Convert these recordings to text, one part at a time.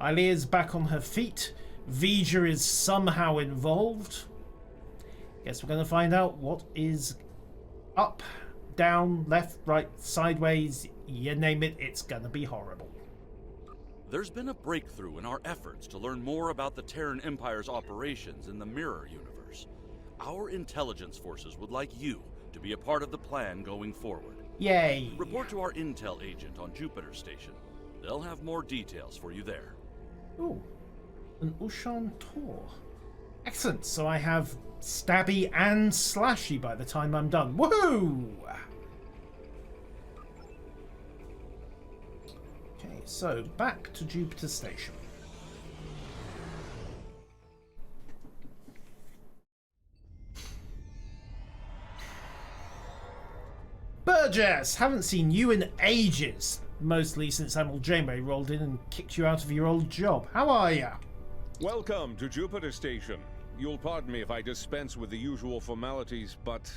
Ilea's back on her feet. Vija is somehow involved. Guess we're going to find out what is up, down, left, right, sideways. You name it, it's going to be horrible. There's been a breakthrough in our efforts to learn more about the Terran Empire's operations in the Mirror Universe. Our intelligence forces would like you to be a part of the plan going forward. Yay! Report to our intel agent on Jupiter Station. They'll have more details for you there. Ooh, an Ushan Tor. Excellent, so I have stabby and slashy by the time I'm done. Woohoo! Okay, so back to Jupiter Station. Burgess, haven't seen you in ages. Mostly since Admiral Janeway rolled in and kicked you out of your old job. How are ya? Welcome to Jupiter Station. You'll pardon me if I dispense with the usual formalities, but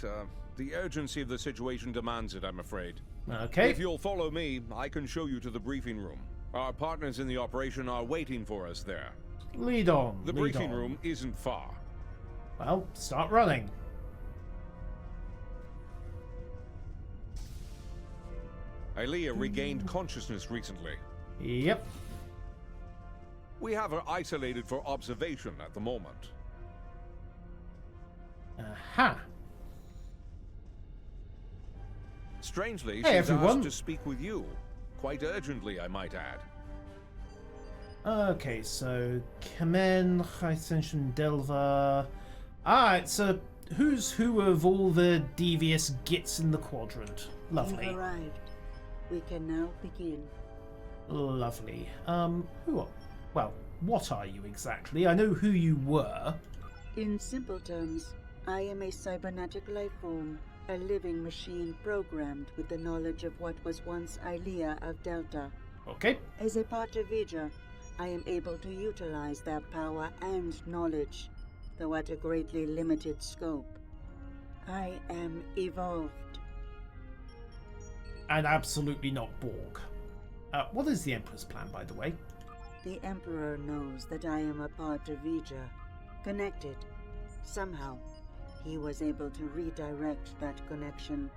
the urgency of the situation demands it, I'm afraid. Okay. If you'll follow me, I can show you to the briefing room. Our partners in the operation are waiting for us there. Lead on. The briefing room isn't far. Well, start running. Ilea regained consciousness recently. Yep. We have her isolated for observation at the moment. Aha. Strangely, Hey, she's everyone. asked to speak with you. Quite urgently, I might add. Okay, so Kamen, Ascension, Delva. Alright, so who's who of all the devious gits in the quadrant? Lovely. You've arrived. We can now begin. Lovely. Who are... Well, what are you exactly? I know who you were. In simple terms, I am a cybernetic life form, a living machine programmed with the knowledge of what was once Ilea of Delta. Okay. As a part of Vija, I am able to utilize that power and knowledge, though at a greatly limited scope. I am evolved. And absolutely not Borg. What is the Emperor's plan, by the way? The Emperor knows that I am a part of Vija, connected. Somehow, he was able to redirect that connection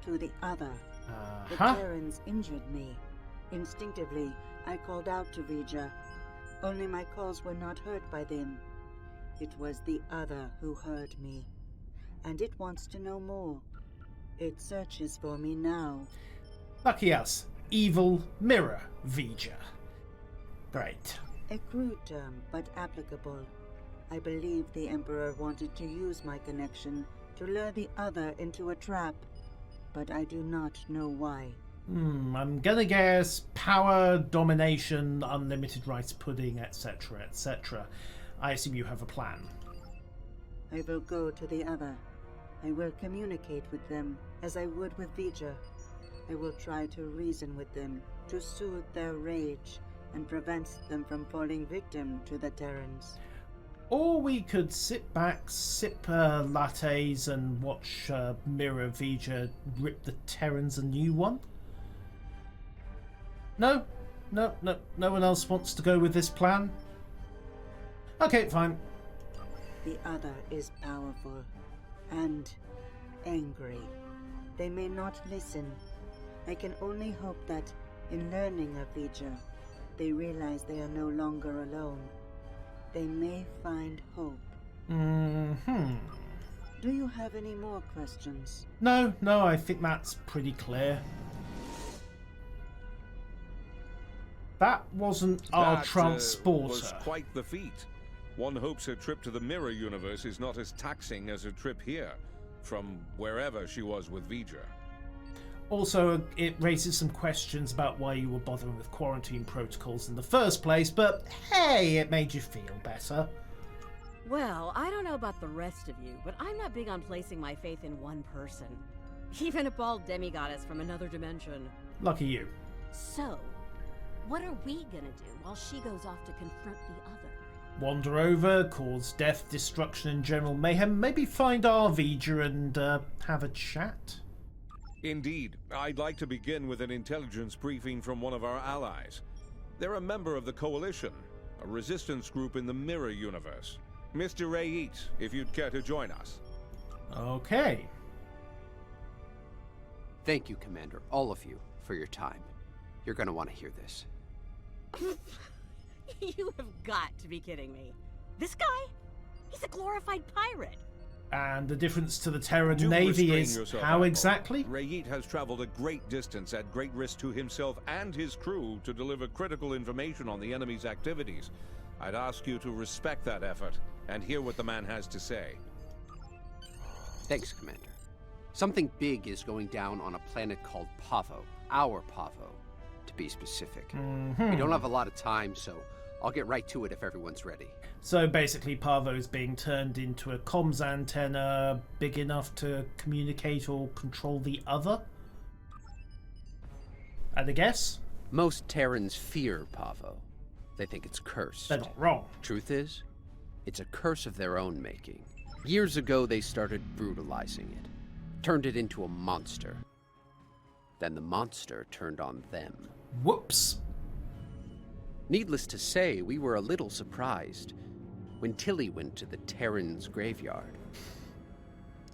to the other. The Terrans injured me. Instinctively, I called out to Vija. Only my calls were not heard by them. It was the other who heard me. And it wants to know more. It searches for me now. Lucky us. Evil mirror Vija. Great. A crude term, but applicable. I believe the Emperor wanted to use my connection to lure the other into a trap, but I do not know why. I'm gonna guess power, domination, unlimited rice pudding, etc., etc. I assume you have a plan. I will go to the other. I will communicate with them as I would with Vija. I will try to reason with them, to soothe their rage, and prevent them from falling victim to the Terrans. Or we could sit back, sip lattes, and watch Mirror Vija rip the Terrans a new one? No? No one else wants to go with this plan? Okay, fine. The other is powerful and angry. They may not listen. I can only hope that, in learning of Vija, they realize they are no longer alone. They may find hope. Do you have any more questions? No, I think that's pretty clear. That wasn't our transporter. Was quite the feat. One hopes her trip to the Mirror Universe is not as taxing as her trip here, from wherever she was with Vija. Also, it raises some questions about why you were bothering with quarantine protocols in the first place, but hey, it made you feel better. Well, I don't know about the rest of you, but I'm not big on placing my faith in one person. Even a bald demigoddess from another dimension. Lucky you. So, what are we gonna do while she goes off to confront the other? Wander over, cause death, destruction, and general mayhem, maybe find our Vija and have a chat? Indeed. I'd like to begin with an intelligence briefing from one of our allies. They're a member of the Coalition, a resistance group in the Mirror Universe. Mr. Rayit, if you'd care to join us. Okay. Thank you, Commander, all of you, for your time. You're gonna want to hear this. You have got to be kidding me. This guy? He's a glorified pirate. And the difference to the Terran Do Navy restrain is yourself, how Pavo. exactly? Rayit has traveled a great distance at great risk to himself and his crew to deliver critical information on the enemy's activities. I'd ask you to respect that effort and hear what the man has to say. Thanks, Commander. Something big is going down on a planet called Pavo. Our Pavo, to be specific. We don't have a lot of time, so I'll get right to it if everyone's ready. So basically Pavo's being turned into a comms antenna big enough to communicate or control the other? And I guess? Most Terrans fear Pavo. They think it's cursed. They're not wrong. Truth is, it's a curse of their own making. Years ago, they started brutalizing it. Turned it into a monster. Then the monster turned on them. Whoops. Needless to say, we were a little surprised when Tilly went to the Terrans' graveyard.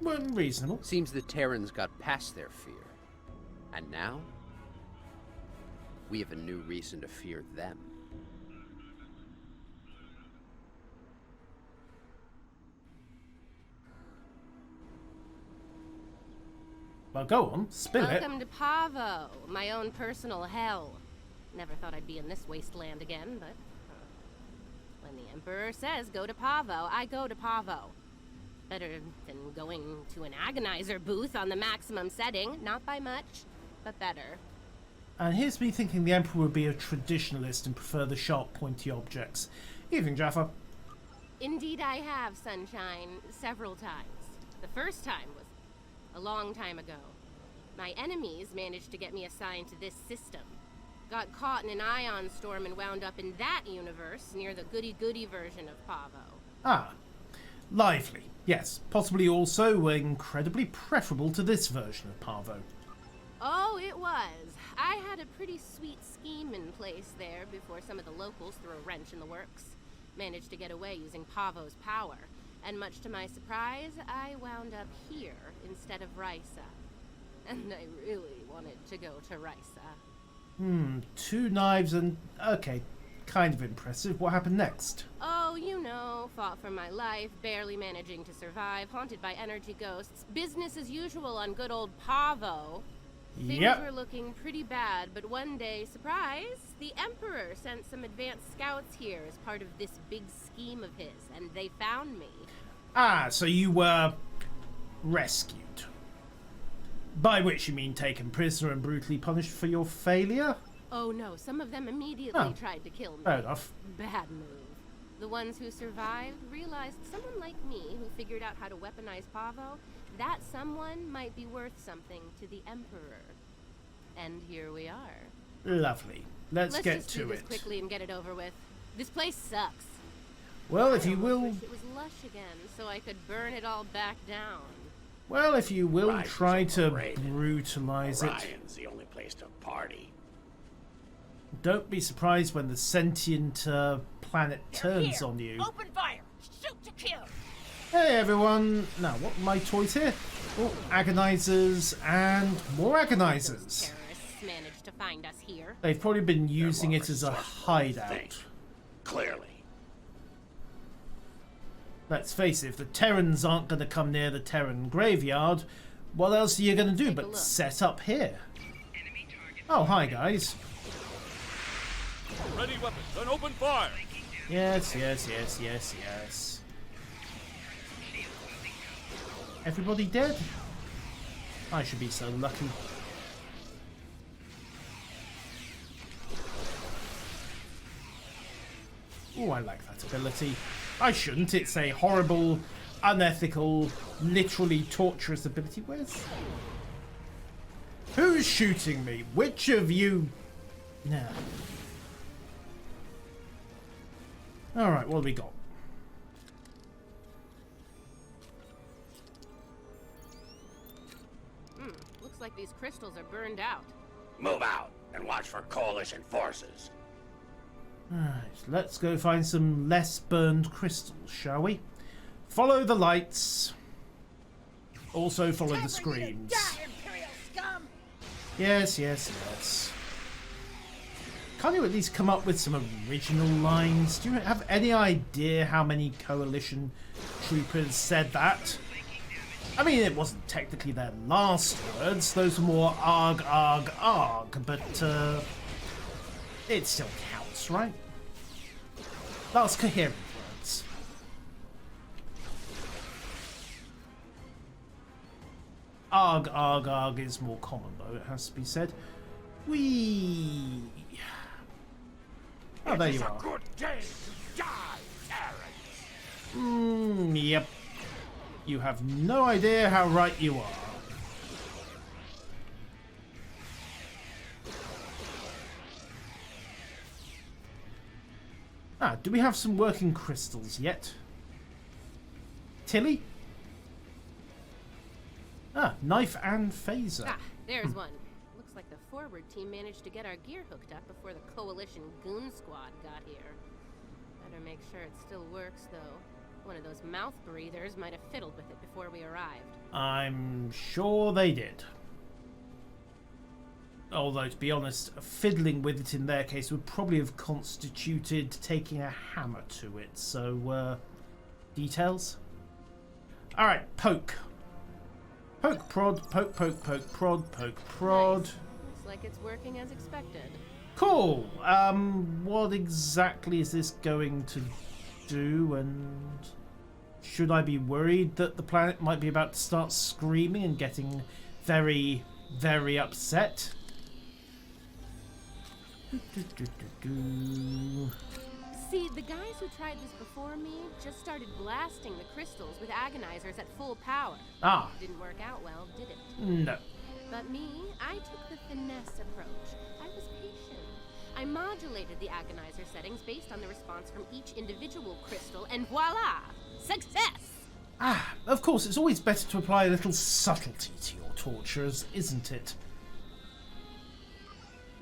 Well, reasonable. Seems the Terrans got past their fear. And now, we have a new reason to fear them. Well, go on, spill it. Welcome to Pavo, my own personal hell. Never thought I'd be in this wasteland again, but when the Emperor says go to Pavo, I go to Pavo. Better than going to an agonizer booth on the maximum setting. Not by much, but better. And here's me thinking the Emperor would be a traditionalist and prefer the sharp, pointy objects. Evening, Jaffa. Indeed I have, Sunshine, several times. The first time was a long time ago. My enemies managed to get me assigned to this system. Got caught in an ion storm and wound up in that universe near the goody-goody version of Pavo. Ah, lively. Yes, possibly also incredibly preferable to this version of Pavo. Oh, it was. I had a pretty sweet scheme in place there before some of the locals threw a wrench in the works. Managed to get away using Pavo's power. And much to my surprise, I wound up here instead of Risa. And I really wanted to go to Risa. 2 knives and... okay, kind of impressive. What happened next? Oh, you know, fought for my life, barely managing to survive, haunted by energy ghosts. Business as usual on good old Pavo. Things were looking pretty bad, but one day, surprise, the Emperor sent some advanced scouts here as part of this big scheme of his, and they found me. Ah, so you were rescued. By which you mean taken prisoner and brutally punished for your failure? Oh no, some of them immediately tried to kill me. Fair enough. Bad move. The ones who survived realized someone like me who figured out how to weaponize Pavo, that someone might be worth something to the Emperor. And here we are. Lovely. Let's get just to do this it. quickly and get it over with. This place sucks. Well, if you I will... wish it was lush again, so I could burn it all back down. Well, if you will Rice is try to overrated. brutalize it, Orion's the only place to party. don't be surprised when the sentient planet turns on you. Open fire! Shoot to kill! Hey everyone! Now, what are my toys here? Oh, agonizers and more agonizers. Terrorists managed to find us here. They've probably been They're using more it as a resourceful than you think. hideout. Clearly. Let's face it, if the Terrans aren't going to come near the Terran graveyard, what else are you going to do Take a but look. set up here? Oh, hi guys. Ready weapons and open fire! Yes, yes, yes, yes, yes. Everybody dead? I should be so lucky. Oh, I like that ability. I shouldn't. It's a horrible, unethical, literally torturous ability. Who's shooting me? Which of you... Nah. Alright, what have we got? Looks like these crystals are burned out. Move out and watch for Coalition forces. Alright, let's go find some less burned crystals, shall we? Follow the lights. Also follow the screams. Yes, yes, yes. Can't you at least come up with some original lines? Do you have any idea how many Coalition troopers said that? I mean, it wasn't technically their last words. Those were more arg, arg, arg, but it still counts, right? Last coherent words. Arg, arg, arg is more common, though, it has to be said. Whee! Oh, there you are. Good day to die, Terrans. Yep. You have no idea how right you are. Ah, do we have some working crystals yet? Tilly? Ah, knife and phaser. Ah, there's one. Looks like the forward team managed to get our gear hooked up before the Coalition goon squad got here. Better make sure it still works, though. One of those mouth breathers might have fiddled with it before we arrived. I'm sure they did. Although, to be honest, fiddling with it in their case would probably have constituted taking a hammer to it. So, details? Alright, poke. Poke, prod, poke, poke, poke, prod, poke, prod. Nice. Looks like it's working as expected. Cool. What exactly is this going to do, and should I be worried that the planet might be about to start screaming and getting very, very upset? See, the guys who tried this before me just started blasting the crystals with agonizers at full power. Ah. Didn't work out well, did it? No. But me, I took the finesse approach. I was patient. I modulated the agonizer settings based on the response from each individual crystal, and voila! Success! Ah, of course, it's always better to apply a little subtlety to your tortures, isn't it?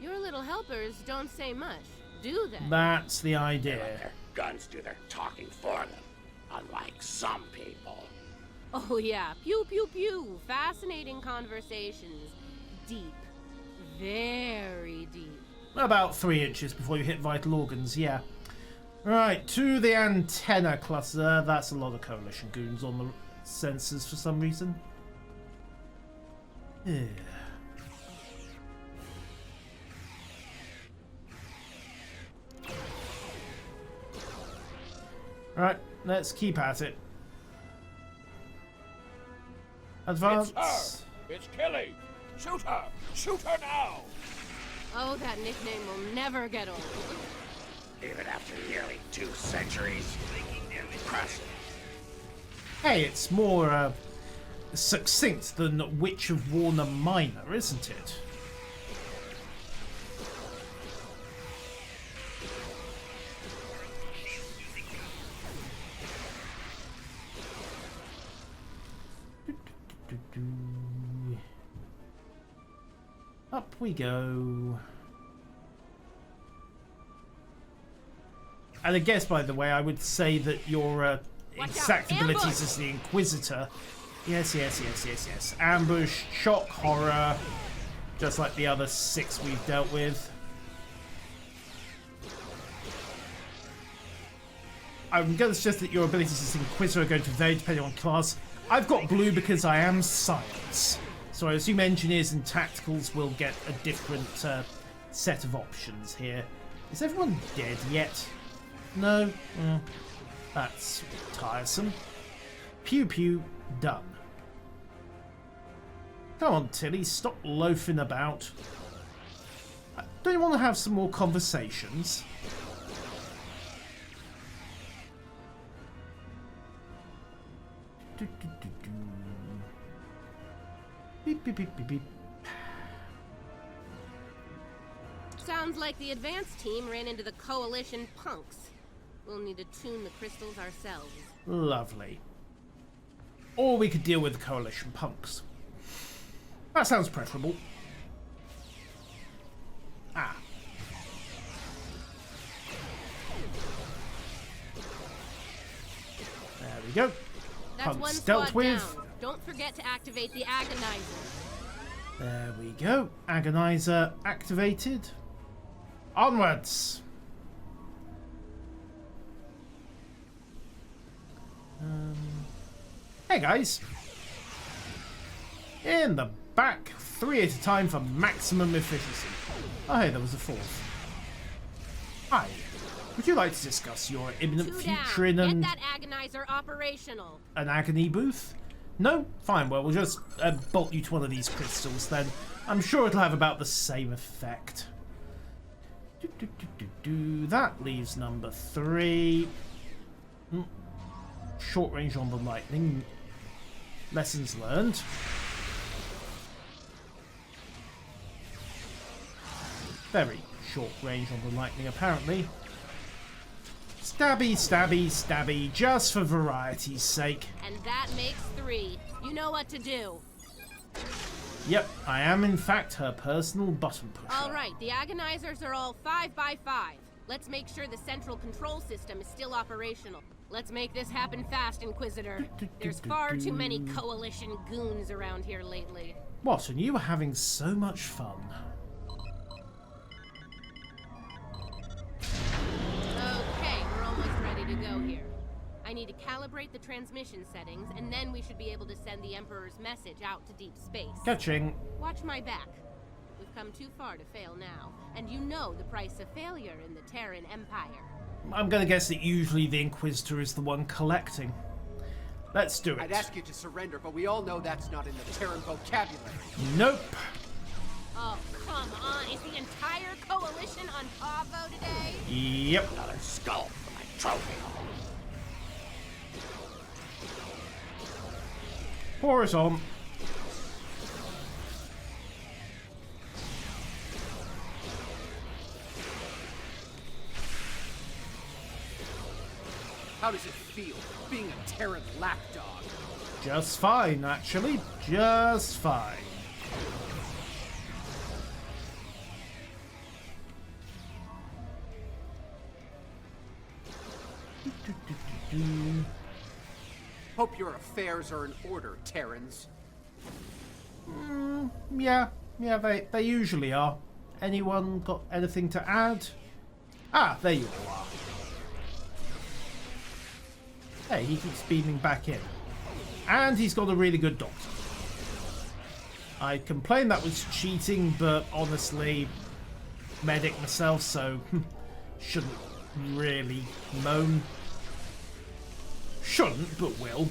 Your little helpers don't say much, do they? That's the They let idea. their guns do their talking for them, unlike some people. Oh yeah, pew pew pew. Fascinating conversations. Deep. Very deep. About 3 inches before you hit vital organs, yeah. Right, to the antenna cluster. That's a lot of Coalition goons on the sensors for some reason. Yeah. Right, let's keep at it. Advance. It's her! It's Kelly! Shoot her! Shoot her now! Oh, that nickname will never get old. Even after nearly 2 centuries. Impressive. Hey, it's more succinct than Witch of Warner Minor, isn't it? Up we go. And I guess, by the way, I would say that your exact abilities as the Inquisitor. Yes, yes, yes, yes, yes. Ambush, shock, horror, just like the other 6 we've dealt with. I'm going to suggest that your abilities as Inquisitor are going to vary depending on class. I've got blue because I am science. So I assume engineers and tacticals will get a different set of options here. Is everyone dead yet? No? That's tiresome. Pew pew, done. Come on, Tilly, stop loafing about. Don't you want to have some more conversations? Beep, beep, beep, beep, beep. Sounds like the advanced team ran into the Coalition punks. We'll need to tune the crystals ourselves. Lovely. Or we could deal with the Coalition punks. That sounds preferable. Ah. go. That's Punks one dealt squad with. down. Don't forget to activate the agonizer. There we go. Agonizer activated. Onwards. Hey guys. In the back, 3 at a time for maximum efficiency. Oh hey, there was a 4th. Hi. Would you like to discuss your imminent 2 future down. in Get that agonizer operational. an agony booth? No? Fine, well, we'll just bolt you to one of these crystals then. I'm sure it'll have about the same effect. That leaves number 3. Short range on the lightning. Lessons learned. Very short range on the lightning, apparently. Stabby, stabby, stabby, just for variety's sake. And that makes 3. You know what to do. Yep, I am in fact her personal button pusher. Alright, the agonizers are all 5 by 5. Let's make sure the central control system is still operational. Let's make this happen fast, Inquisitor. There's far too many Coalition goons around here lately. What, and you were having so much fun? Okay, we're almost ready to go here. I need to calibrate the transmission settings, and then we should be able to send the Emperor's message out to deep space. Catching. Watch my back. We've come too far to fail now, and you know the price of failure in the Terran Empire. I'm gonna guess that usually the Inquisitor is the one collecting. Let's do it. I'd ask you to surrender, but we all know that's not in the Terran vocabulary. Nope. Oh, come on. Is the entire Coalition on Pavo today? Yep. Another skull for my trophy. Pour it on. How does it feel, being a Terran lapdog? Just fine, actually. Just fine. Hope your affairs are in order, Terrans. Yeah, they usually are. Anyone got anything to add? Ah, there you all are. Hey, he keeps beaming back in. And he's got a really good doctor. I complained that was cheating, but honestly, medic myself, so shouldn't really moan. Shouldn't, but will.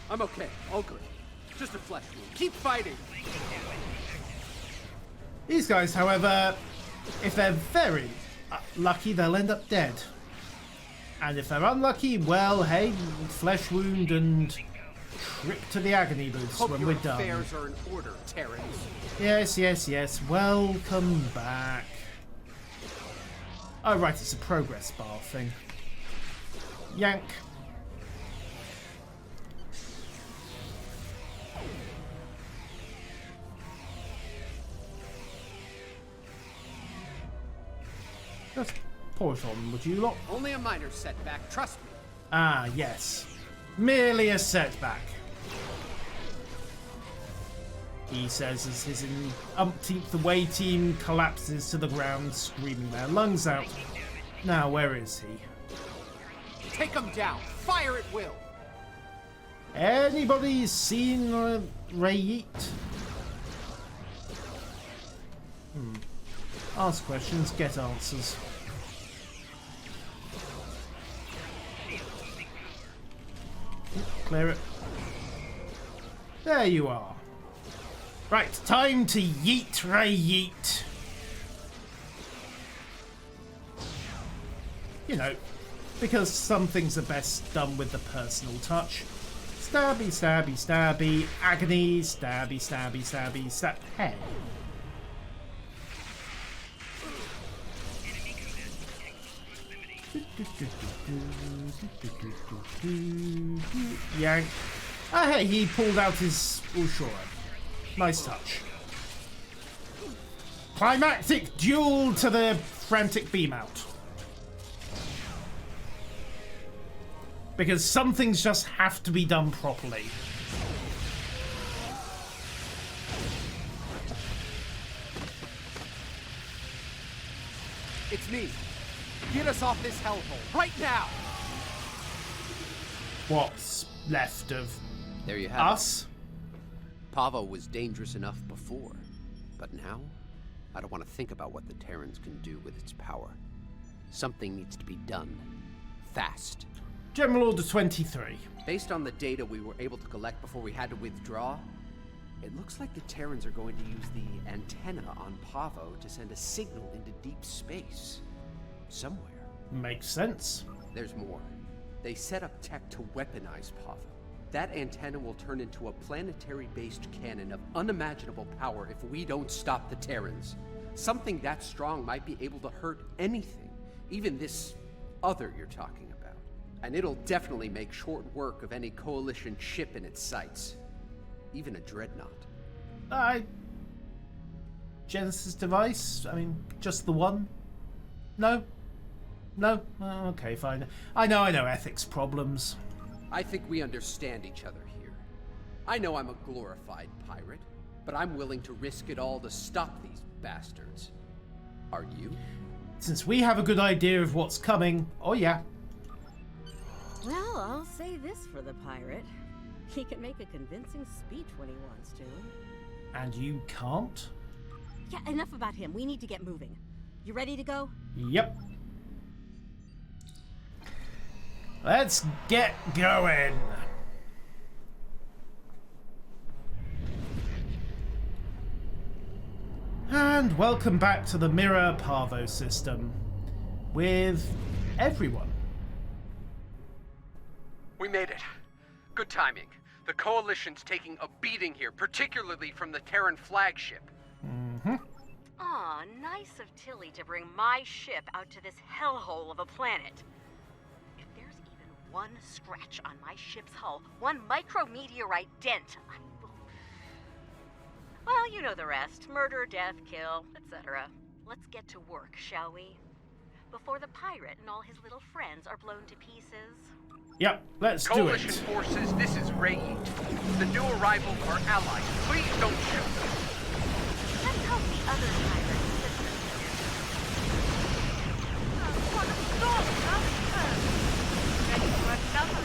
I'm okay, all good. Just a flesh wound. Keep fighting! These guys, however, if they're very lucky, they'll end up dead. And if they're unlucky, well, hey, flesh wound and trip to the agony booths Hope when your we're done. affairs are in order, Terrans. Yes, yes, yes. Welcome back. Oh, right, it's a progress bar thing. Yank. Just pour it on, would you lot? Only a minor setback, trust me. Ah, yes. Merely a setback. He says as his umpteenth away team collapses to the ground, screaming their lungs out. Now, where is he? Take him down. Fire at will. Anybody seen Ray Yeet? Ask questions, get answers. Clear it. There you are. Right, time to yeet Ray Yeet. You know, because some things are best done with the personal touch. Stabby, stabby, stabby, agony, stabby, stabby, stabby, stab. Hey. Yank. Ah, hey, he pulled out his Ushura. Nice touch. Climactic duel to the frantic beam out. Because some things just have to be done properly. It's me. Get us off this hellhole right now. What's left of There you have us? it. Pavo was dangerous enough before, but now I don't want to think about what the Terrans can do with its power. Something needs to be done. Fast. General Order 23. Based on the data we were able to collect before we had to withdraw, it looks like the Terrans are going to use the antenna on Pavo to send a signal into deep space. Somewhere. Makes sense. There's more. They set up tech to weaponize Pavo. That antenna will turn into a planetary-based cannon of unimaginable power if we don't stop the Terrans. Something that strong might be able to hurt anything, even this other you're talking about. And it'll definitely make short work of any Coalition ship in its sights. Even a dreadnought. Genesis device? I mean, just the one? No? No? Oh, okay, fine. I know ethics problems. I think we understand each other here. I know I'm a glorified pirate, but I'm willing to risk it all to stop these bastards. Are you? Since we have a good idea of what's coming, oh yeah. Well, I'll say this for the pirate. He can make a convincing speech when he wants to. And you can't? Yeah, enough about him. We need to get moving. You ready to go? Yep. Let's get going. And welcome back to the Mirror Pavo system with everyone. We made it. Good timing. The Coalition's taking a beating here, particularly from the Terran flagship. Aw, nice of Tilly to bring my ship out to this hellhole of a planet. If there's even one scratch on my ship's hull, one micrometeorite dent, I will... Well, you know the rest. Murder, death, kill, etc. Let's get to work, shall we? Before the pirate and all his little friends are blown to pieces. Yep, let's do it. Coalition forces, this is Ray. The new arrivals are allies. Please don't shoot them. Let's help the other pirates. Ready for another?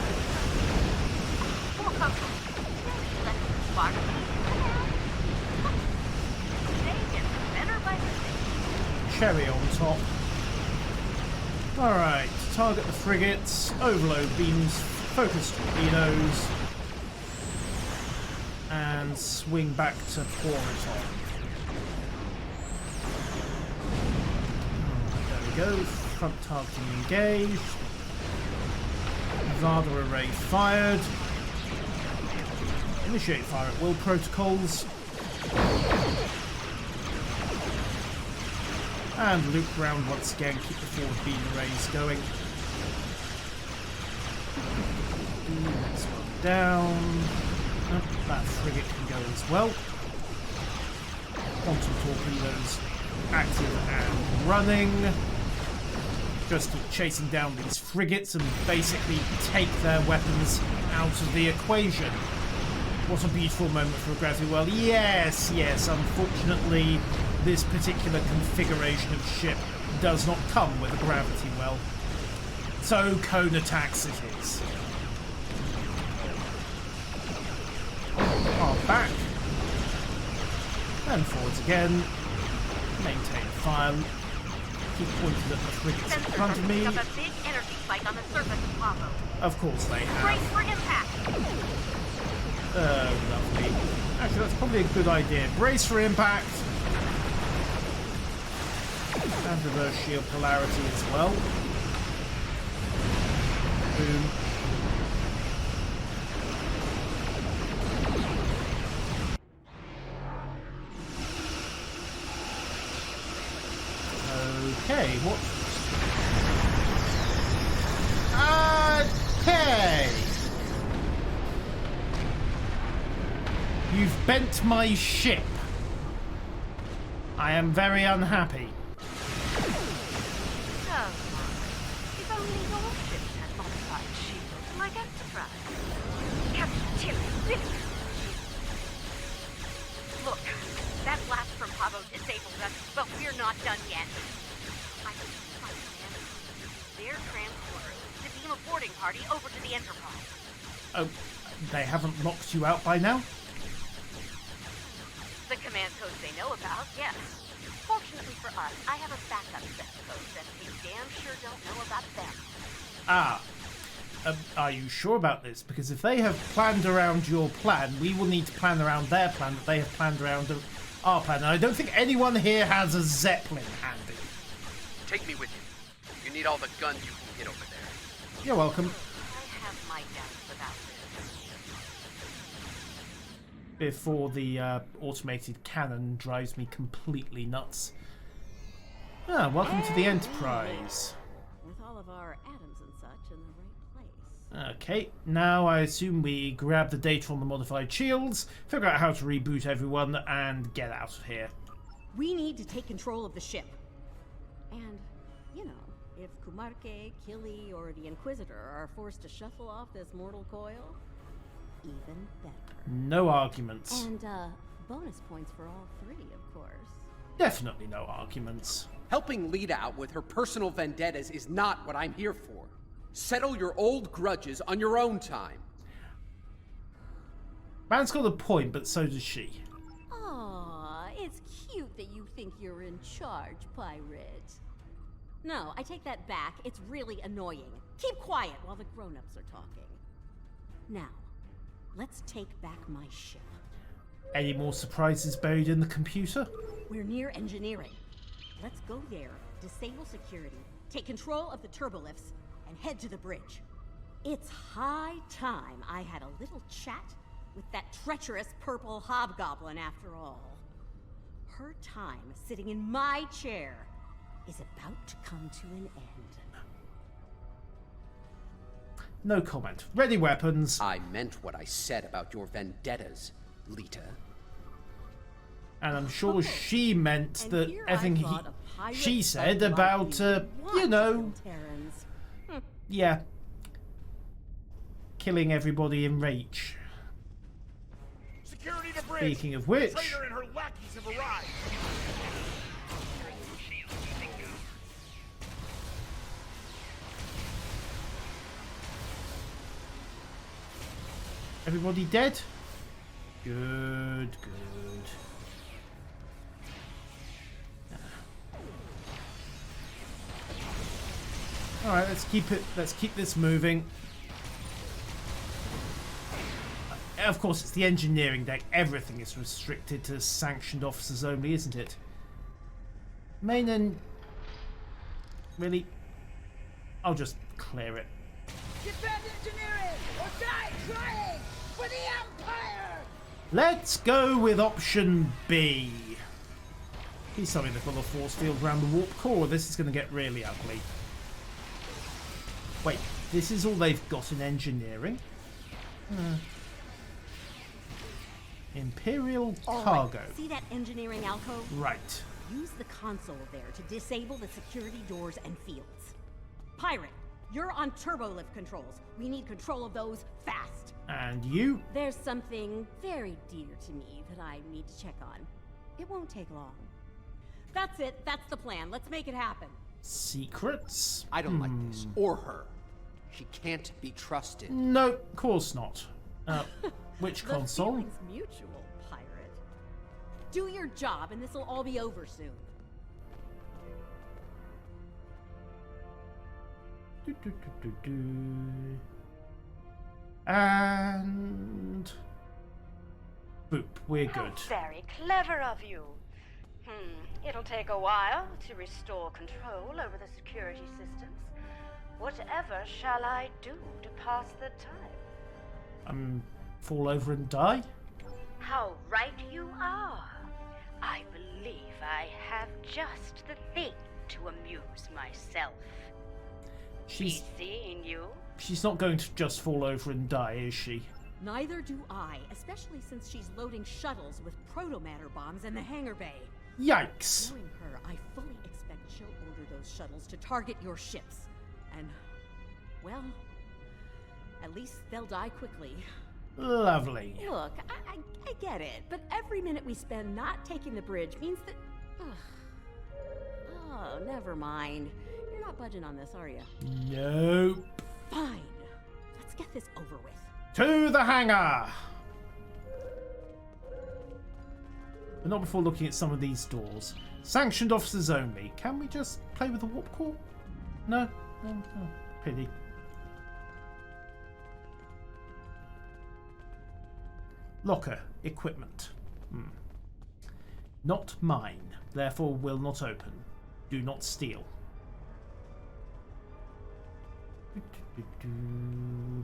They get better by the day. Cherry on top. Alright, target the frigates, overload beams, focus torpedoes, and swing back to pour it on. There we go, front targeting engaged. Varda array fired. Initiate fire at will protocols. And loop round once again, keep the forward beam arrays going. Next one down. Oh, that frigate can go as well. Quantum torpedoes active and running. Just keep chasing down these frigates and basically take their weapons out of the equation. What a beautiful moment for a gravity well. Yes, unfortunately this particular configuration of ship does not come with a gravity well. So cone attacks it is. Arm back. And forwards again. Maintain fire. Keep pointed at the frigates in front of me. Up a big energy spike on the surface of Pavo. Of course they have. Brace for impact. Lovely. Actually, that's probably a good idea. Brace for impact. And reverse shield polarity as well. Boom. Okay, what? Okay. You've bent my ship. I am very unhappy. Oh, if only your ship had modified shields like Enterprise. Captain Tilly, really? Look, that blast from Pavo disabled us, but we're not done yet. I think my plan is to use their transporters to beam a boarding party over to the Enterprise. Oh, they haven't locked you out by now? The command codes they know about, yes. Fortunately for us, I have a backup set of codes that they damn sure don't know about them. Ah. Are you sure about this? Because if they have planned around your plan, we will need to plan around their plan that they have planned around our plan. And I don't think anyone here has a Zeppelin handy. Take me with you. You need all the guns you can get over there. You're welcome. I have my doubts about this. Before the automated cannon drives me completely nuts. Ah, welcome to the Enterprise. With all of our atoms and such in the right place. Okay, now I assume we grab the data on the modified shields, figure out how to reboot everyone, and get out of here. We need to take control of the ship. And, you know, if Kumarke, Killy, or the Inquisitor are forced to shuffle off this mortal coil, even better. No arguments. And, bonus points for all three, of course. Definitely no arguments. Helping Lita out with her personal vendettas is not what I'm here for. Settle your old grudges on your own time. Man's got a point, but so does she. Aw, it's cute that you think you're in charge, pirate. No, I take that back. It's really annoying. Keep quiet while the grown-ups are talking. Now, let's take back my ship. Any more surprises buried in the computer? We're near engineering. Let's go there, disable security, take control of the turbolifts, and head to the bridge. It's high time I had a little chat with that treacherous purple hobgoblin after all. Her time sitting in my chair is about to come to an end. No comment. Ready weapons. I meant what I said about your vendettas, Lita. And I'm sure she meant that here everything I thought a pirate she said like about, you you know, Terrans. yeah, killing everybody in Reach. Security to bridge. Speaking of which, Traitor and her lackeys have arrived. everybody dead? Good, good. Alright, let's keep this moving. Of course, it's the engineering deck. Everything is restricted to sanctioned officers only, isn't it? Main and... Really? I'll just clear it. Defend engineering or die trying for the Empire! Let's go with option B. Please tell me they've got a force field around the warp core. This is going to get really ugly. Wait, this is all they've got in engineering? Imperial cargo. Right. See that engineering alcove? Right. Use the console there to disable the security doors and fields. Pirate, you're on turbolift controls. We need control of those fast. And you? There's something very dear to me that I need to check on. It won't take long. That's it. That's the plan. Let's make it happen. Secrets? I don't like this. Or her. She can't be trusted. No, of course not. Which The console? feeling's mutual, pirate. Do your job and this'll all be over soon. And... Boop, we're good. Very clever of you. It'll take a while to restore control over the security systems. Whatever shall I do to pass the time? Fall over and die? How right you are. I believe I have just the thing to amuse myself. She's Be seeing you. she's not going to just fall over and die, is she? Neither do I, especially since she's loading shuttles with protomatter bombs in the hangar bay. Yikes. Knowing her, I fully expect she'll order those shuttles to target your ships. And, well, at least they'll die quickly. Lovely. Look, I get it, but every minute we spend not taking the bridge means that... Oh, never mind. You're not budging on this, are you? Nope. Fine. Let's get this over with. To the hangar! But not before looking at some of these doors. Sanctioned officers only. Can we just play with the warp core? No? No. Pity. Locker. Equipment. Not mine. Therefore will not open. Do not steal.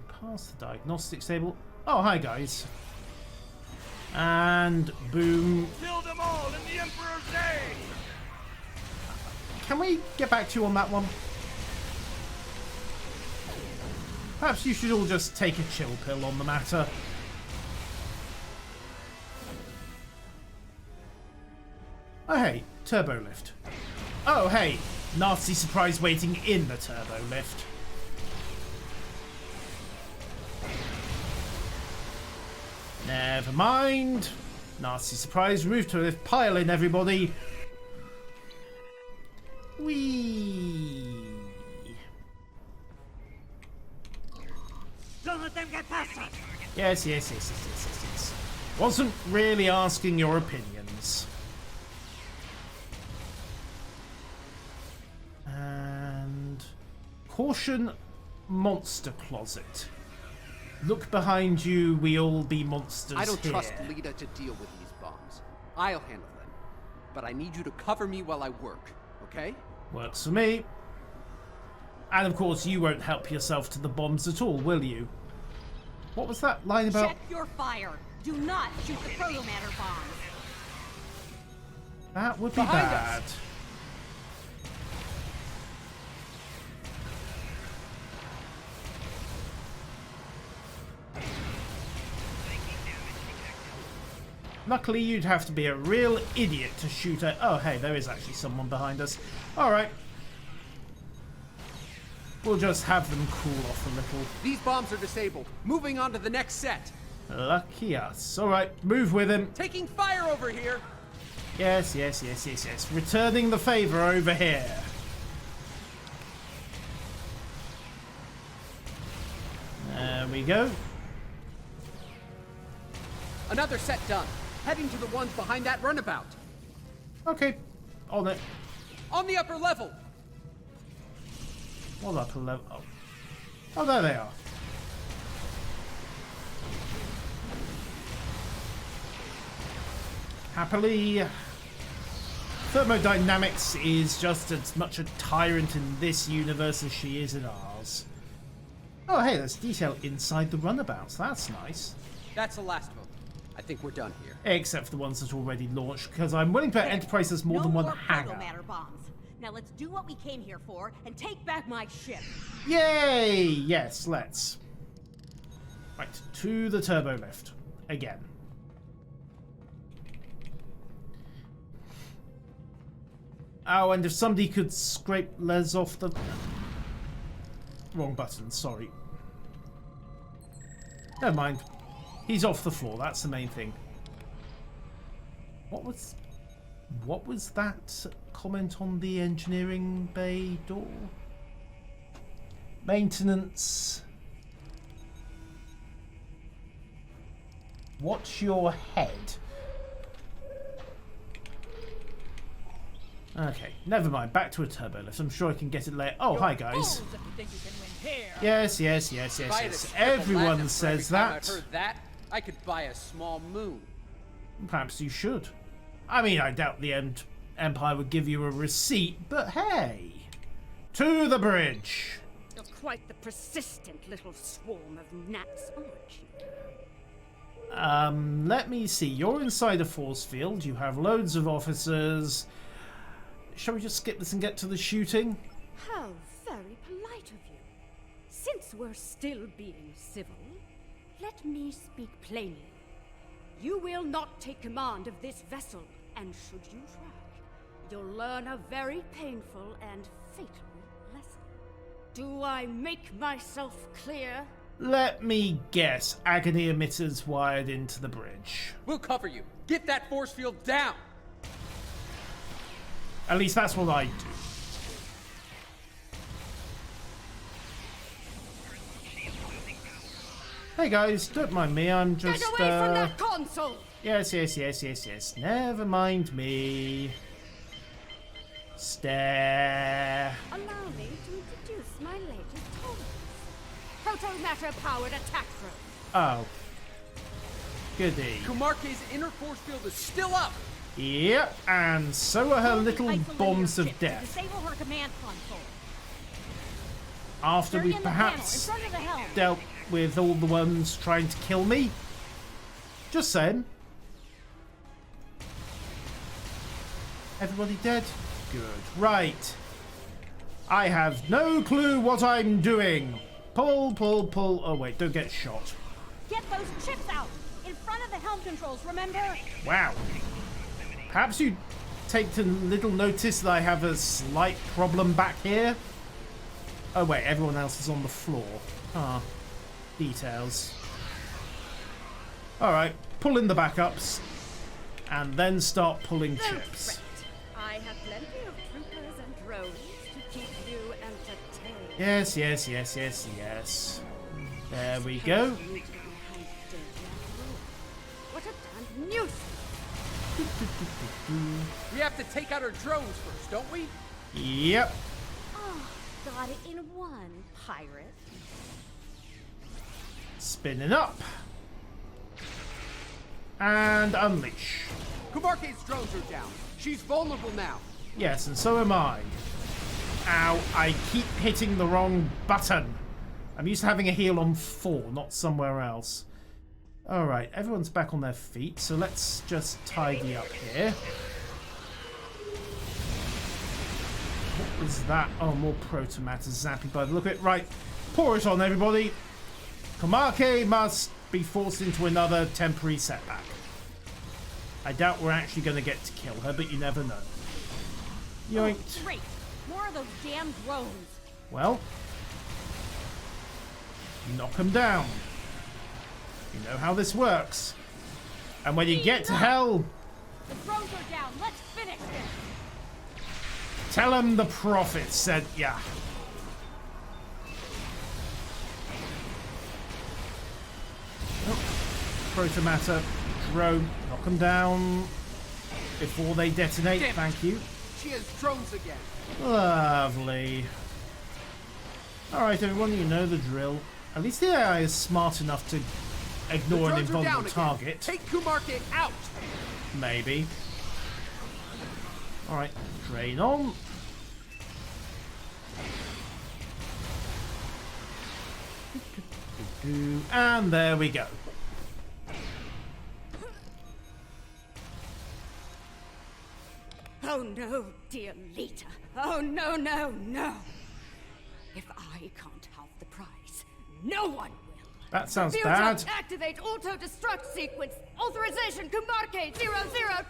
Pass the diagnostics table. Oh, hi guys. And boom. Kill them all in the Emperor's name! Can we get back to you on that one? Perhaps you should all just take a chill pill on the matter. Oh hey, turbo lift. Oh hey, Nazi surprise waiting in the turbo lift. Never mind. Nazi surprise, roof to lift, pile in everybody. Whee! Don't let them get past us! Yes. Wasn't really asking your opinions. And caution, monster closet. Look behind you, we all be monsters I don't here. trust Lita to deal with these bombs. I'll handle them. But I need you to cover me while I work, okay? Works for me. And of course, you won't help yourself to the bombs at all, will you? What was that line about? Check your fire. Do not shoot the proto-matter bombs. That would be Behind bad. us. Luckily, you'd have to be a real idiot to shoot at... Oh, hey, there is actually someone behind us. Alright. We'll just have them cool off a little. These bombs are disabled. Moving on to the next set. Lucky us. Alright, move with him. Taking fire over here. Yes. Returning the favour over here. There we go. Another set done. Heading to the ones behind that runabout. Okay, on it. On the upper level. What upper level? Oh, there they are. Happily, thermodynamics is just as much a tyrant in this universe as she is in ours. Oh, hey, there's detail inside the runabouts. That's nice. That's the last of them. I think we're done here. Except for the ones that already launched, because I'm willing to bet Enterprise has more than one hangar. Matter bombs. Now let's do what we came here for and take back my ship. Yay! Yes, let's. Right, to the turbo lift. Again. Oh, and if somebody could scrape Les off the... Wrong button, sorry. Never mind. He's off the floor, that's the main thing. What was that comment on the engineering bay door? Maintenance. Watch your head. Okay, never mind. Back to a turbo lift. I'm sure I can get it later. Oh, hi guys. Yes. Everyone says that. I've heard that. I could buy a small moon. Perhaps you should. I mean, I doubt the Empire would give you a receipt, but hey! To the bridge! You're quite the persistent little swarm of gnats, aren't you? Let me see. You're inside a force field. You have loads of officers. Shall we just skip this and get to the shooting? How very polite of you. Since we're still being civil, let me speak plainly. You will not take command of this vessel And should you try, you'll learn a very painful and fatal lesson. Do I make myself clear? Let me guess. Agony emitters wired into the bridge. We'll cover you. Get that force field down. At least that's what I do. Hey guys, don't mind me. I'm just. Get away from that console! Yes. Never mind me. Stare. Allow me to introduce my latest toys. Proto-matter-powered attack throw. Oh. Goody. Kumarke's inner force field is still up. Yep, and so are her little bombs of death. Disable her command console. After we perhaps dealt with all the ones trying to kill me. Just saying. Everybody dead? Good. Right. I have no clue what I'm doing. Pull. Oh wait, don't get shot. Get those chips out! In front of the helm controls, remember? Wow. Perhaps you take a little notice that I have a slight problem back here. Oh wait, everyone else is on the floor. Ah, details. Alright, pull in the backups. And then start pulling chips. I have plenty of troopers and drones to keep you entertained. Yes. There we go. What a damn nuisance! We have to take out our drones first, don't we? Yep. Oh, got it in one, pirate. Spinning up. And unleash. Kumarke's drones are down. She's vulnerable now. Yes, and so am I. Ow, I keep hitting the wrong button. I'm used to having a heal on 4, not somewhere else. Alright, everyone's back on their feet, so let's just tidy up here. What was that? Oh, more proto-matter zappy by the look of it. Right, pour it on, everybody. Kumarke must be forced into another temporary setback. I doubt we're actually going to get to kill her, but you never know. Yoinked. Oh, great! More of those damn drones. Well, knock them down. You know how this works. And when you get to hell, The drones are down. Let's finish this. tell them the prophet said ya. Oh, proto-matter drone, knock them down before they detonate. Damn it. Thank you. She has drones again. Lovely. Alright, everyone, you know the drill. At least the AI is smart enough to ignore an The drones are down invulnerable again. target. Take Kumarke out. Maybe. Alright, drain on. And there we go. Oh no, dear Lita. Oh no. If I can't have the prize, no one will. That sounds Future bad. Activate auto-destruct sequence. Authorization Kumarke 00.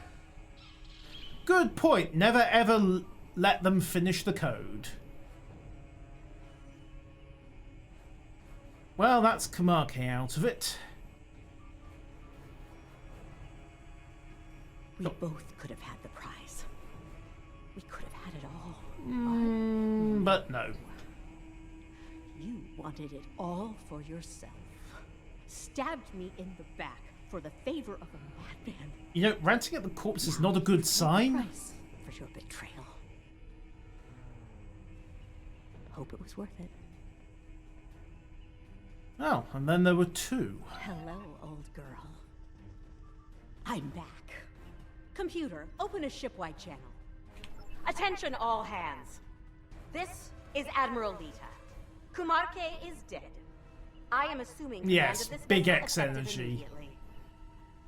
Good point. Never ever let them finish the code. Well, that's Kumarke out of it. We both could have had the prize. We could have had it all. But no. You wanted it all for yourself. Stabbed me in the back for the favor of a madman. You know, ranting at the corpse is not a good sign. Price for your betrayal. Hope it was worth it. Oh, and then there were 2. Hello, old girl. I'm back. Computer, open a shipwide channel. Attention all hands. This is Admiral Lita. Kumarke is dead. I am assuming command Yes, of this big vessel X effective energy. immediately.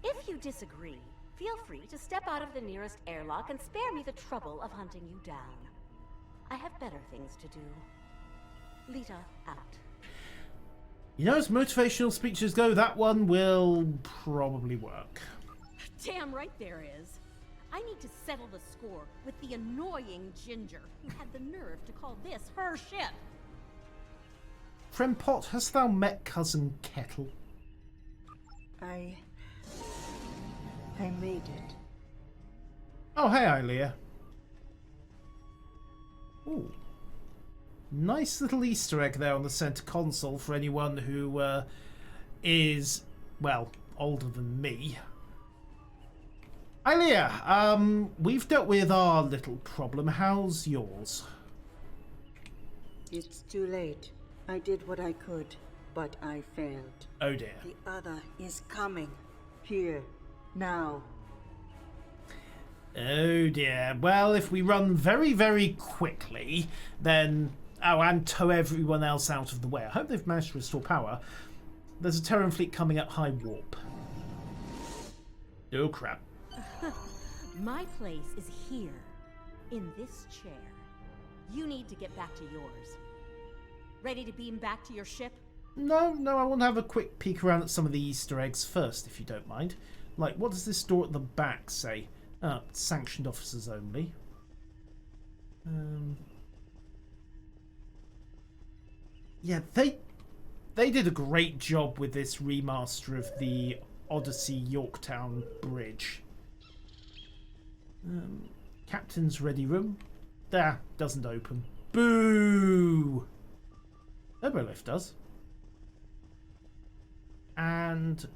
If you disagree, feel free to step out of the nearest airlock and spare me the trouble of hunting you down. I have better things to do. Lita out. You know, as motivational speeches go, that one will probably work. Damn right there is. I need to settle the score with the annoying Ginger who had the nerve to call this her ship. Friend Pot, hast thou met Cousin Kettle? I made it. Oh, hey, Ilea. Ooh. Nice little Easter egg there on the center console for anyone who is, well, older than me. Ilea, we've dealt with our little problem. How's yours? It's too late. I did what I could, but I failed. Oh dear. The other is coming. Here. Now. Oh dear. Well, if we run very, very quickly, then... Oh, and tow everyone else out of the way. I hope they've managed to restore power. There's a Terran fleet coming at high warp. Oh crap. My place is here, in this chair. You need to get back to yours. Ready to beam back to your ship? No, I want to have a quick peek around at some of the Easter eggs first, if you don't mind. Like, what does this door at the back say? Sanctioned officers only. Yeah, they did a great job with this remaster of the Odyssey Yorktown Bridge. Captain's ready room. Doesn't open. Boo! Turbolift does. And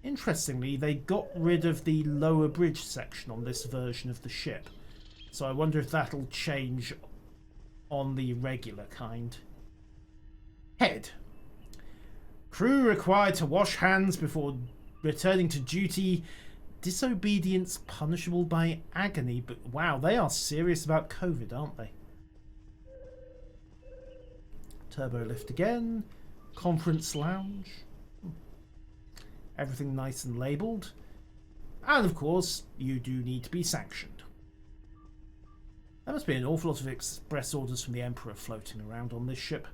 interestingly, they got rid of the lower bridge section on this version of the ship. So I wonder if that'll change on the regular kind. Head. Crew required to wash hands before returning to duty. Disobedience punishable by agony. But wow, they are serious about COVID, aren't they? Turbo lift again. Conference lounge. Everything nice and labelled. And of course, you do need to be sanctioned. There must be an awful lot of express orders from the Emperor floating around on this ship.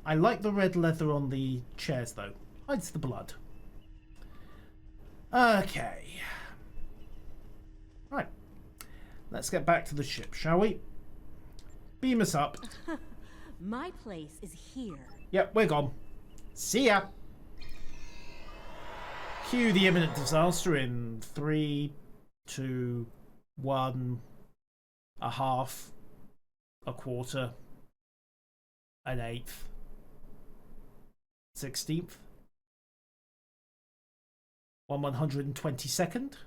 I like the red leather on the chairs though. Hides the blood. Okay. Right. Let's get back to the ship, shall we? Beam us up. My place is here. Yep, we're gone. See ya. Cue the imminent disaster in 3, 2, 1, a half, a quarter, an eighth, 16th, 1/122nd.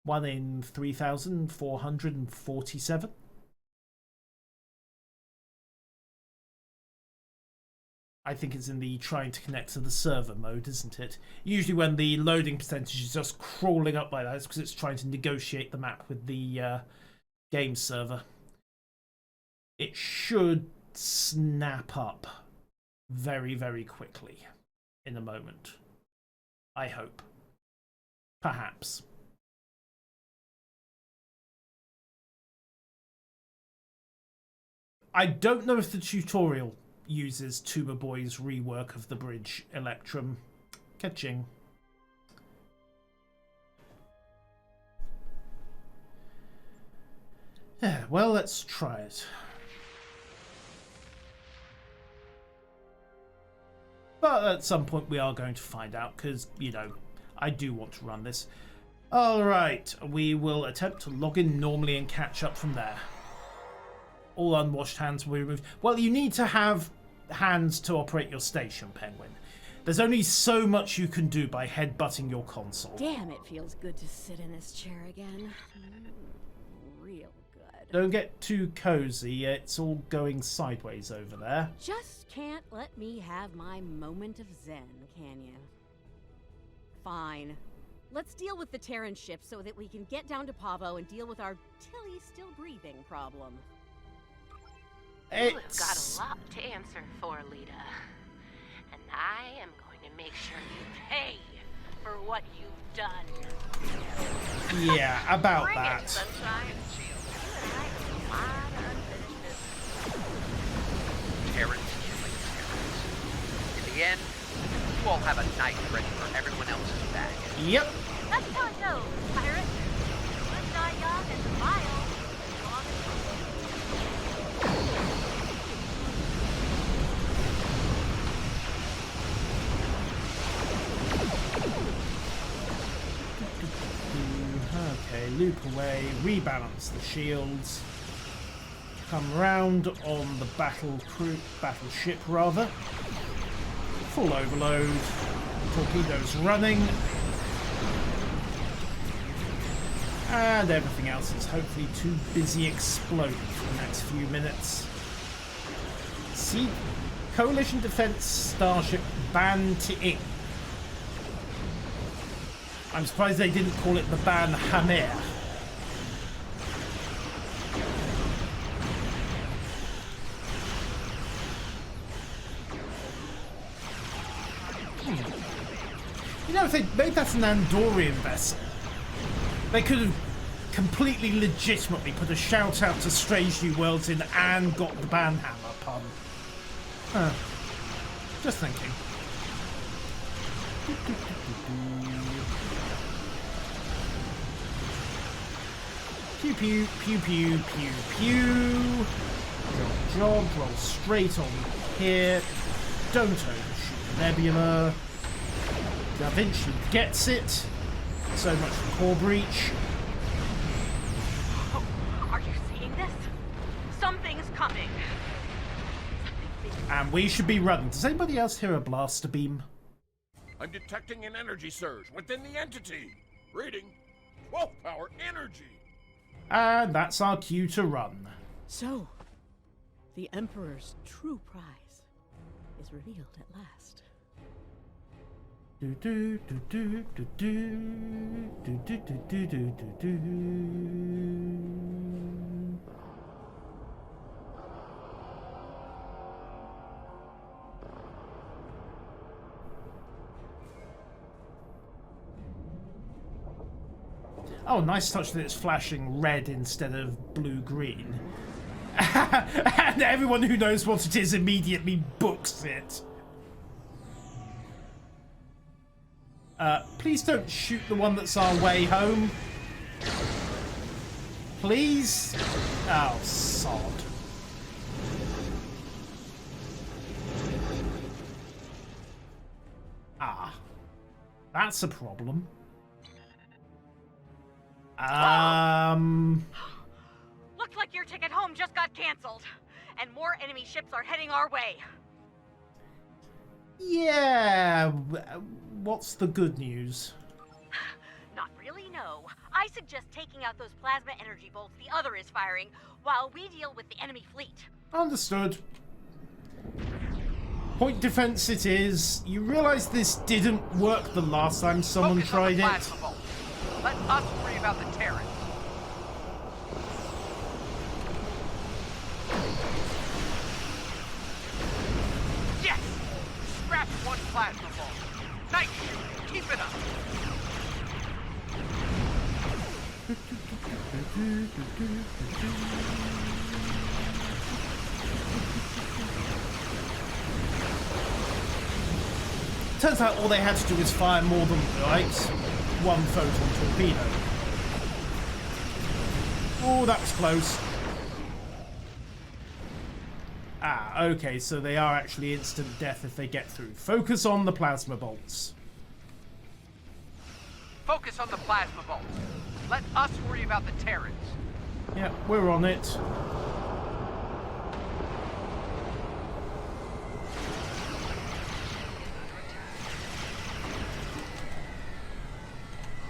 One in 3,447. I think it's in the trying to connect to the server mode, isn't it? Usually when the loading percentage is just crawling up like that, it's because it's trying to negotiate the map with the game server. It should snap up very, very quickly in a moment. I hope. Perhaps. I don't know if the tutorial uses Tuba Boy's rework of the bridge Electrum. Catching. Yeah, well, let's try it. But at some point we are going to find out, because, you know, I do want to run this. Alright, we will attempt to log in normally and catch up from there. All unwashed hands will be removed. Well, you need to have hands to operate your station, Penguin. There's only so much you can do by headbutting your console. Damn, it feels good to sit in this chair again. Real good. Don't get too cozy. It's all going sideways over there. Just can't let me have my moment of zen, can you? Fine. Let's deal with the Terran ship so that we can get down to Pavo and deal with our Tilly still breathing problem. You've got a lot to answer for, Lita. And I am going to make sure you pay for what you've done. Yeah, about Bring that. It, sunshine. You and I have a lot of unfinished business. Terrans killing Terrans. In the end, all have a knife ready for everyone else's bag. Yep. That's how it goes, pirate. Live die young and smile. As long Okay, loop away, rebalance the shields, come round on the battleship rather. Full overload, torpedoes running, and everything else is hopefully too busy exploding for the next few minutes. See, Coalition Defense Starship Ban-Ting. I'm surprised they didn't call it the Ban Hamir. You know, if they made that an Andorian vessel, they could have completely legitimately put a shout out to Strange New Worlds in and got the Banhammer pun. Huh. Just thinking. Pew pew pew pew pew pew. Jog, roll straight on here. Don't overshoot the nebula. Da Vinci gets it. So much for core breach. Oh, are you seeing this? Something's coming. And we should be running. Does anybody else hear a blaster beam? I'm detecting an energy surge within the entity. Reading 12 power energy. And that's our cue to run. So, the Emperor's true prize is revealed at last. Do do do do do do do do do do do do. Oh, nice touch that it's flashing red instead of blue-green. And everyone who knows what it is immediately books it. Please don't shoot the one that's our way home. Please? Oh, sod. Ah. That's a problem. Looks like your ticket home just got canceled, and more enemy ships are heading our way. Yeah. What's the good news? Not really, no. I suggest taking out those plasma energy bolts the other is firing while we deal with the enemy fleet. Understood. Point defense it is. You realize this didn't work the last time someone tried it? Let us worry about the Terrans. Yes! Scratch one plasma ball. Nice! Keep it up! Turns out all they had to do is fire more than, one photon torpedo. Oh, that was close. Ah, okay, so they are actually instant death if they get through. Focus on the plasma bolts. Focus on the plasma bolts. Let us worry about the Terrans. Yeah, we're on it.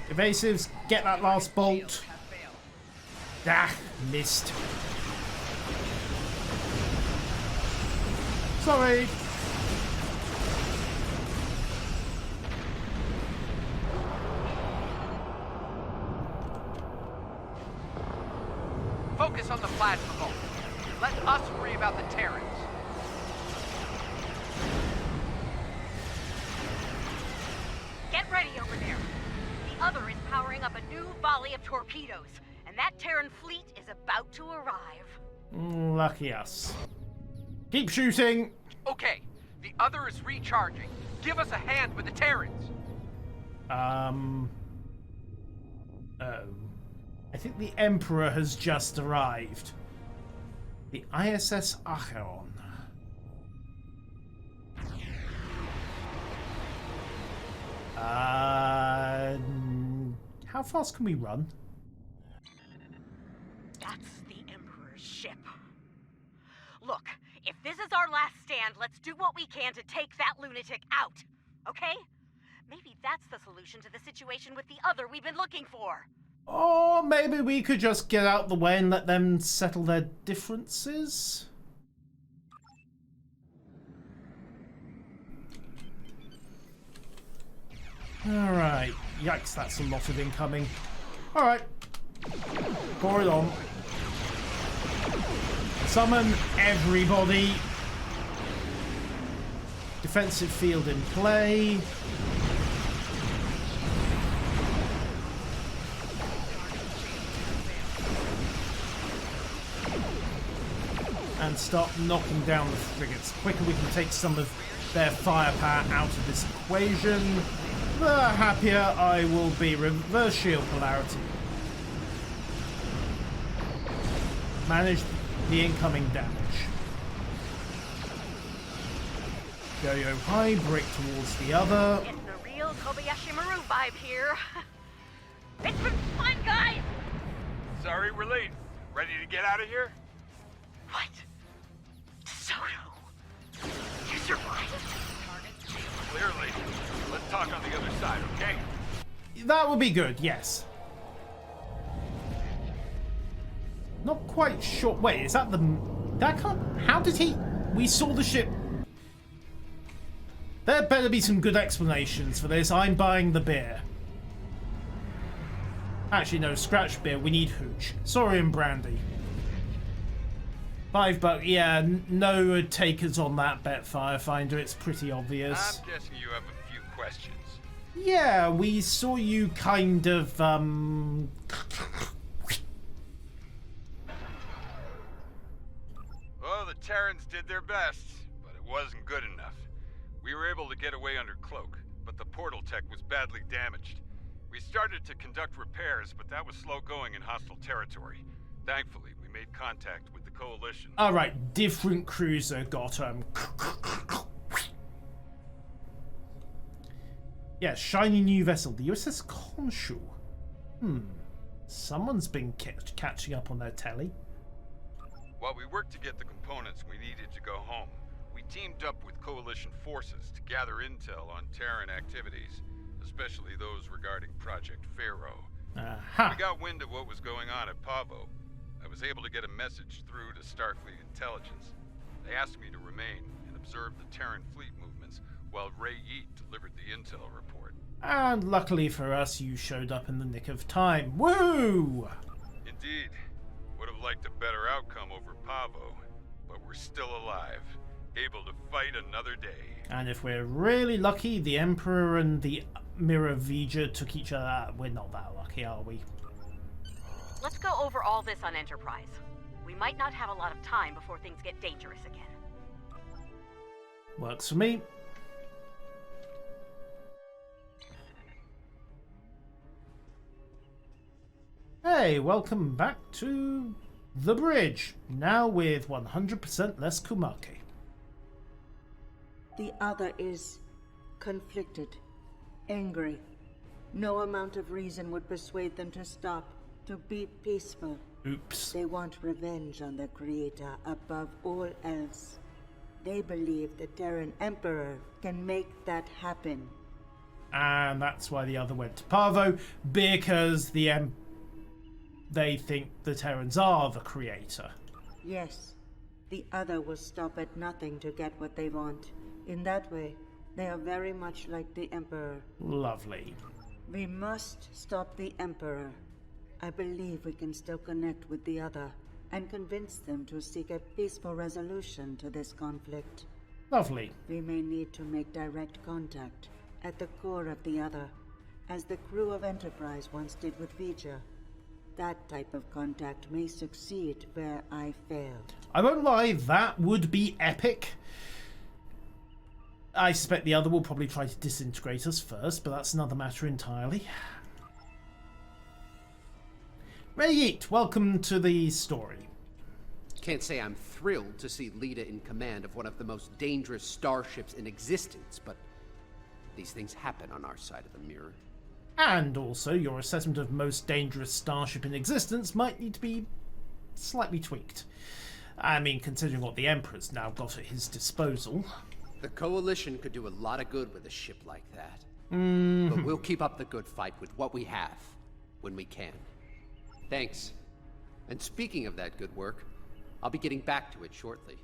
Evasives, get that last bolt. Ah, missed. Sorry. Focus on the plasma bolt. Let us worry about the Terrans. Get ready over there. The other is powering up a new volley of torpedoes, and that Terran fleet is about to arrive. Lucky us. Keep shooting. Okay, The other is recharging. Give us a hand with the Terrans. I think the Emperor has just arrived. The ISS Acheron. How fast can we run? That's the Emperor's ship. Look, if this is our last stand, let's do what we can to take that lunatic out, okay? Maybe that's the solution to the situation with the other we've been looking for. Or maybe we could just get out the way and let them settle their differences? Alright. Yikes, that's a lot of incoming. Alright. Pour it on. Summon everybody. Defensive field in play. And start knocking down the frigates. The quicker we can take some of their firepower out of this equation, the happier I will be. Reverse shield polarity. Manage the incoming damage. Yo-yo high, break towards the other. Getting the real Kobayashi Maru vibe here. It's been fun, guys! Sorry we're late. Ready to get out of here? What? Soto? You survived? Clearly. Let's talk on the other side, okay? That would be good, yes. Not quite sure. Wait, is that the... That can't... How did he... We saw the ship... There better be some good explanations for this. I'm buying the beer. Actually, no, scratch beer. We need hooch. Sorry and brandy. $5. Yeah, no takers on that bet, Firefinder. It's pretty obvious. I'm guessing you have a few questions. Yeah, we saw you kind of, Oh, the Terrans did their best, but it wasn't good enough. We were able to get away under cloak, but the portal tech was badly damaged. We started to conduct repairs, but that was slow going in hostile territory. Thankfully, we made contact with the Coalition. Alright, different cruiser got yeah, shiny new vessel, the USS Khonshu. Someone's been catching up on their telly. While we worked to get the components we needed to go home, we teamed up with Coalition forces to gather intel on Terran activities, especially those regarding Project Pharaoh. We got wind of what was going on at Pavo. I was able to get a message through to Starfleet Intelligence. They asked me to remain and observe the Terran fleet movements while Ray Yeet delivered the intel report. And luckily for us, you showed up in the nick of time. Woo! Indeed. Would have liked a better outcome over Pavo, but we're still alive, able to fight another day. And if we're really lucky, the Emperor and the Mirror Vija took each other out. We're not that lucky, are we? Let's go over all this on Enterprise. We might not have a lot of time before things get dangerous again. Works for me. Hey, welcome back to the bridge. Now with 100% less Kumake. The other is conflicted, angry. No amount of reason would persuade them to stop, to be peaceful. Oops. They want revenge on their creator above all else. They believe the Terran Emperor can make that happen. And that's why the other went to Pavo, because they think the Terrans are the creator. Yes, the other will stop at nothing to get what they want. In that way, they are very much like the Emperor. Lovely. We must stop the Emperor. I believe we can still connect with the other and convince them to seek a peaceful resolution to this conflict. Lovely. We may need to make direct contact at the core of the other, as the crew of Enterprise once did with Vija. That type of contact may succeed where I failed. I won't lie, that would be epic. I suspect the other will probably try to disintegrate us first, but that's another matter entirely. Rayit, welcome to the story. Can't say I'm thrilled to see Lita in command of one of the most dangerous starships in existence, but these things happen on our side of the mirror. And also, your assessment of most dangerous starship in existence might need to be slightly tweaked. I mean, considering what the Emperor's now got at his disposal. The Coalition could do a lot of good with a ship like that. Mm-hmm. But we'll keep up the good fight with what we have, when we can. Thanks. And speaking of that good work, I'll be getting back to it shortly.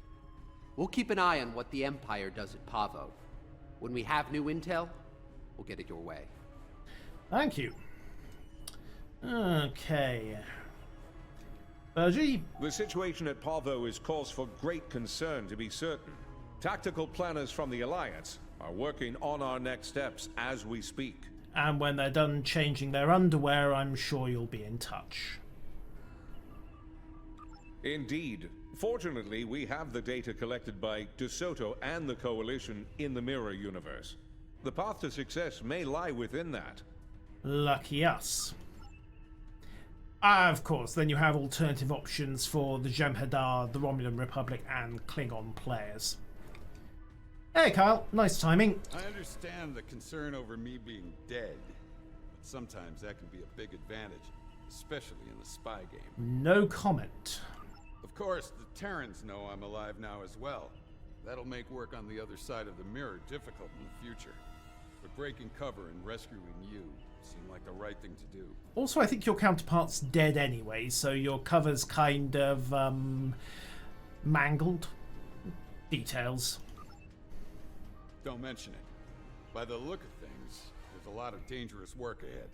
We'll keep an eye on what the Empire does at Pavo. When we have new intel, we'll get it your way. Thank you. Okay. Bergie? The situation at Pavo is cause for great concern, to be certain. Tactical planners from the Alliance are working on our next steps as we speak. And when they're done changing their underwear, I'm sure you'll be in touch. Indeed. Fortunately, we have the data collected by DeSoto and the Coalition in the Mirror Universe. The path to success may lie within that. Lucky us. Of course, then you have alternative options for the Jem'Hadar, the Romulan Republic, and Klingon players. Hey Kyle, nice timing. I understand the concern over me being dead, but sometimes that can be a big advantage, especially in the spy game. No comment. Of course, the Terrans know I'm alive now as well. That'll make work on the other side of the mirror difficult in the future. But breaking cover and rescuing you seem like the right thing to do. Also, I think your counterpart's dead anyway, so your cover's kind of, mangled. Details. Don't mention it. By the look of things, there's a lot of dangerous work ahead.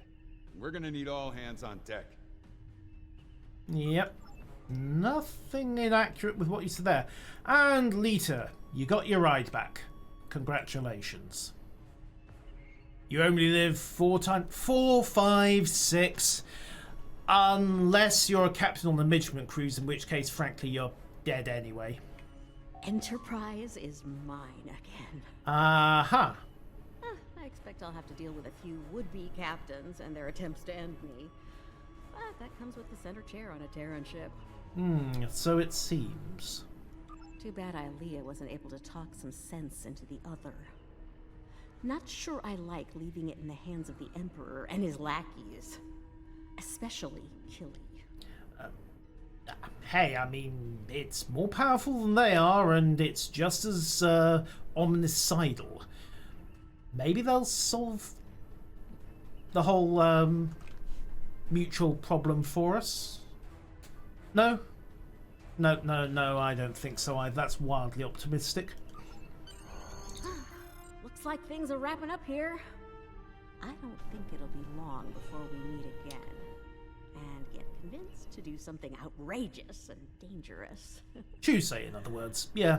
And we're gonna need all hands on deck. Yep. Nothing inaccurate with what you said there. And Lita, you got your ride back. Congratulations. You only live 4, 5, 6. Unless you're a captain on the midshipman cruise, in which case, frankly, you're dead anyway. Enterprise is mine again. Aha. I expect I'll have to deal with a few would-be captains and their attempts to end me. But that comes with the center chair on a Terran ship. So it seems. Too bad Ilea wasn't able to talk some sense into the other. Not sure I like leaving it in the hands of the Emperor and his lackeys. Especially Killy. Hey, I mean, it's more powerful than they are, and it's just as omnicidal. Maybe they'll solve the whole mutual problem for us? No? No, I don't think so either. That's wildly optimistic. Looks like things are wrapping up here. I don't think it'll be long before we meet again. And get convinced to do something outrageous and dangerous. Tuesday, in other words. Yeah.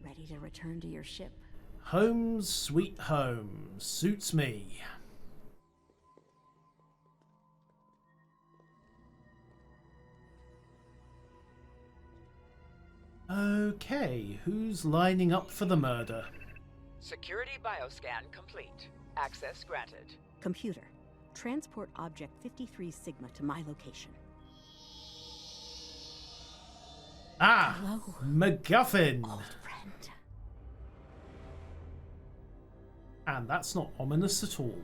Ready to return to your ship? Home sweet home. Suits me. Okay, who's lining up for the murder? Security bioscan complete. Access granted. Computer, transport object 53 Sigma to my location. Ah! Hello, MacGuffin! old friend. And that's not ominous at all.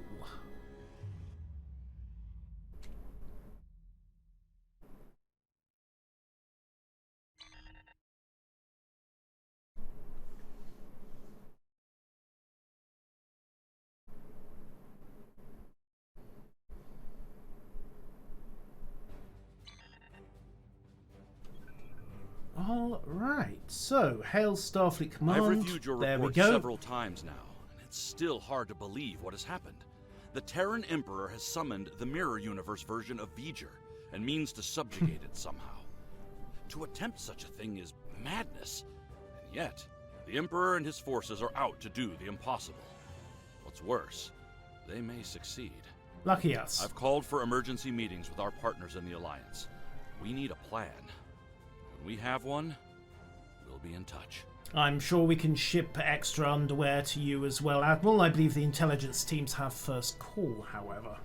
Alright, so, hail Starfleet Command. I've reviewed your there we report go. several times now, and it's still hard to believe what has happened. The Terran Emperor has summoned the Mirror Universe version of V'ger, and means to subjugate it somehow. To attempt such a thing is madness, and yet, the Emperor and his forces are out to do the impossible. What's worse, they may succeed. Lucky us. I've called for emergency meetings with our partners in the Alliance. We need a plan. When we have one, we'll be in touch. I'm sure we can ship extra underwear to you as well, Admiral. I believe the intelligence teams have first call, however.